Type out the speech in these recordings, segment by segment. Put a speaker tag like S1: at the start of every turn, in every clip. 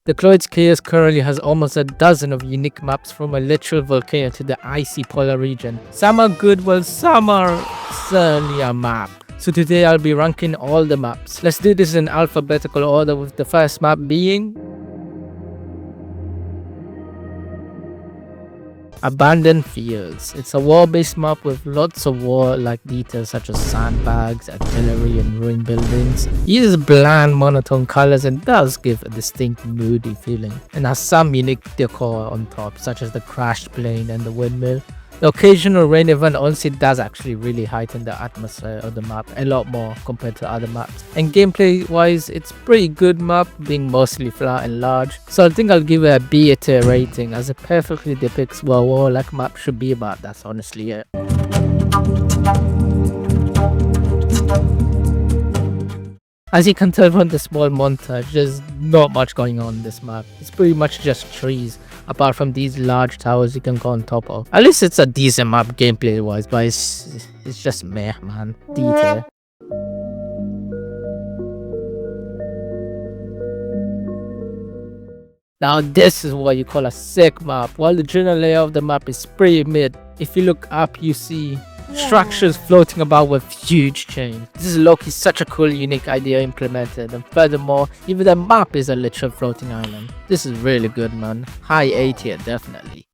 S1: Decloids Chaos currently has almost a dozen of unique maps from a literal volcano to the icy polar region. Some are good while some are certainly a map. So today I'll be ranking all the maps. Let's do this in alphabetical order, with the first map being Abandoned Fields. It's a war-based map with lots of war-like details such as sandbags, artillery, and ruined buildings. It uses bland monotone colors and does give a distinct moody feeling, and has some unique decor on top, such as the crashed plane and the windmill. The occasional rain event honestly does actually really heighten the atmosphere of the map a lot more compared to other maps. And gameplay wise, it's pretty good map, being mostly flat and large. So I think I'll give it a B tier rating, as it perfectly depicts what a war-like map should be about. That's honestly it. As you can tell from the small montage, there's not much going on in this map. It's pretty much just trees, apart from these large towers you can go on top of. At least it's a decent map gameplay wise, but it's just meh, man. Detail. Now this is what you call a sick map. While the general layout of the map is pretty mid, if you look up you see structures floating about with huge chains. This is low-key such a cool unique idea implemented, and furthermore, even the map is a literal floating island. This is really good, man. High A tier definitely.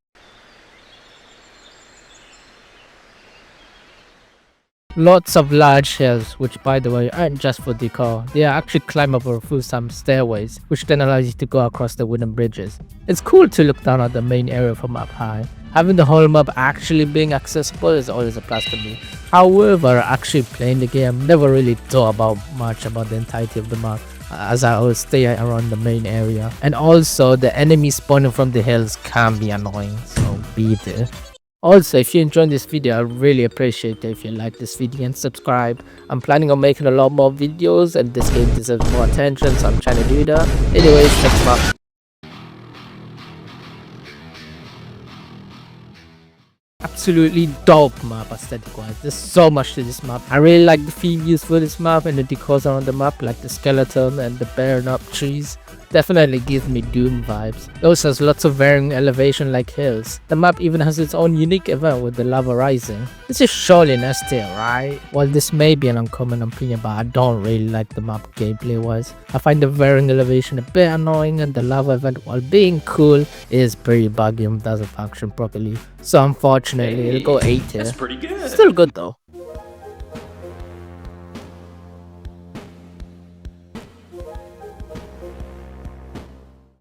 S1: Lots of large shells, which by the way aren't just for decor. They are actually climbable through some stairways, which then allows you to go across the wooden bridges. It's cool to look down at the main area from up high. Having the whole map actually being accessible is always a plus to me. However, actually playing the game never really thought much about the entirety of the map, as I always stay around the main area. And also, the enemies spawning from the hills can be annoying, so be there. Also, if you enjoyed this video, I'd really appreciate it if you like this video and subscribe. I'm planning on making a lot more videos, and this game deserves more attention, so I'm trying to do that. Anyways, thanks a lot. Absolutely dope map aesthetic wise. There's so much to this map. I really like the theme used for this map and the decors around the map, like the skeleton and the burned up trees. Definitely gives me Doom vibes. It also has lots of varying elevation like hills. The map even has its own unique event with the lava rising. This is surely an S tier, right? While this may be an uncommon opinion, but I don't really like the map gameplay wise. I find the varying elevation a bit annoying, and the lava event, while being cool, is pretty buggy and doesn't function properly. So unfortunately, it'll go A tier.
S2: That's pretty good.
S1: Still good though.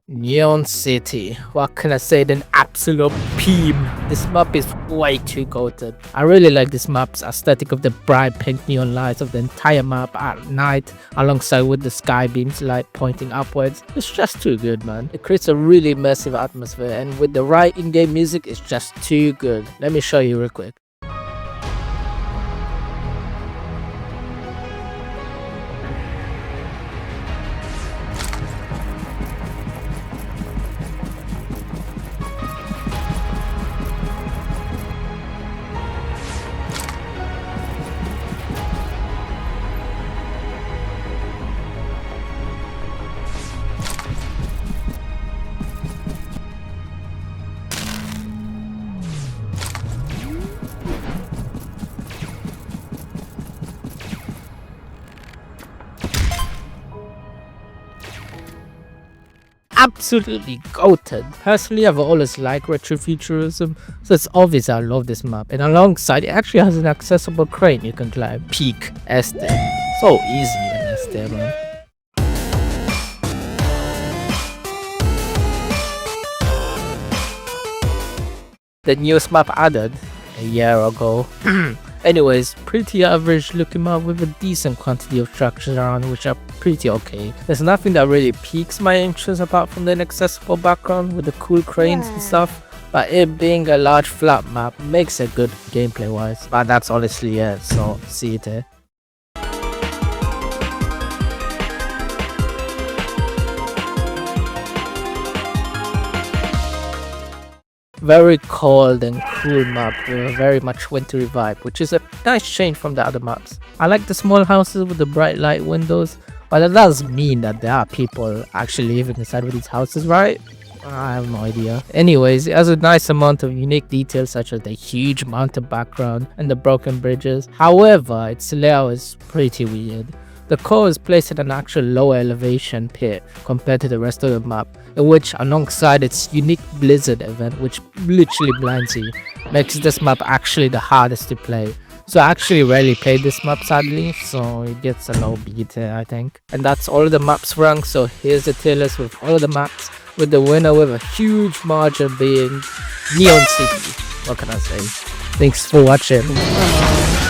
S1: Neon City. What can I say? An absolute peem. This map is way too goated. I really like this map's aesthetic of the bright pink neon lights of the entire map at night, alongside with the sky beams light pointing upwards. It's just too good, man. It creates a really immersive atmosphere, and with the right in-game music, it's just too good. Let me show you real quick. Absolutely goated. Personally, I've always liked retrofuturism, so it's obvious I love this map. And alongside, it actually has an accessible crane you can climb. Peak S tier. So easily an S tier, man. The newest map added a year ago. Anyways, pretty average looking map with a decent quantity of structures around, which are pretty okay. There's nothing that really piques my interest apart from the inaccessible background with the cool cranes and stuff, but it being a large flat map makes it good gameplay wise. But that's honestly it, so see it here. Very cold and cool map with a very much wintry vibe, which is a nice change from the other maps. I like the small houses with the bright light windows, But it does mean that there are people actually living inside of these houses, right? I have no idea. Anyways, it has a nice amount of unique details such as the huge mountain background and the broken bridges. However, its layout is pretty weird. The core is placed in an actual lower elevation pit compared to the rest of the map, in which alongside its unique blizzard event, which literally blinds you, makes this map actually the hardest to play. So I actually rarely played this map sadly, so it gets a low beat here I think. And that's all of the maps ranked, so here's the tier list with all of the maps, with the winner with a huge margin being Neon City. What can I say? Thanks for watching.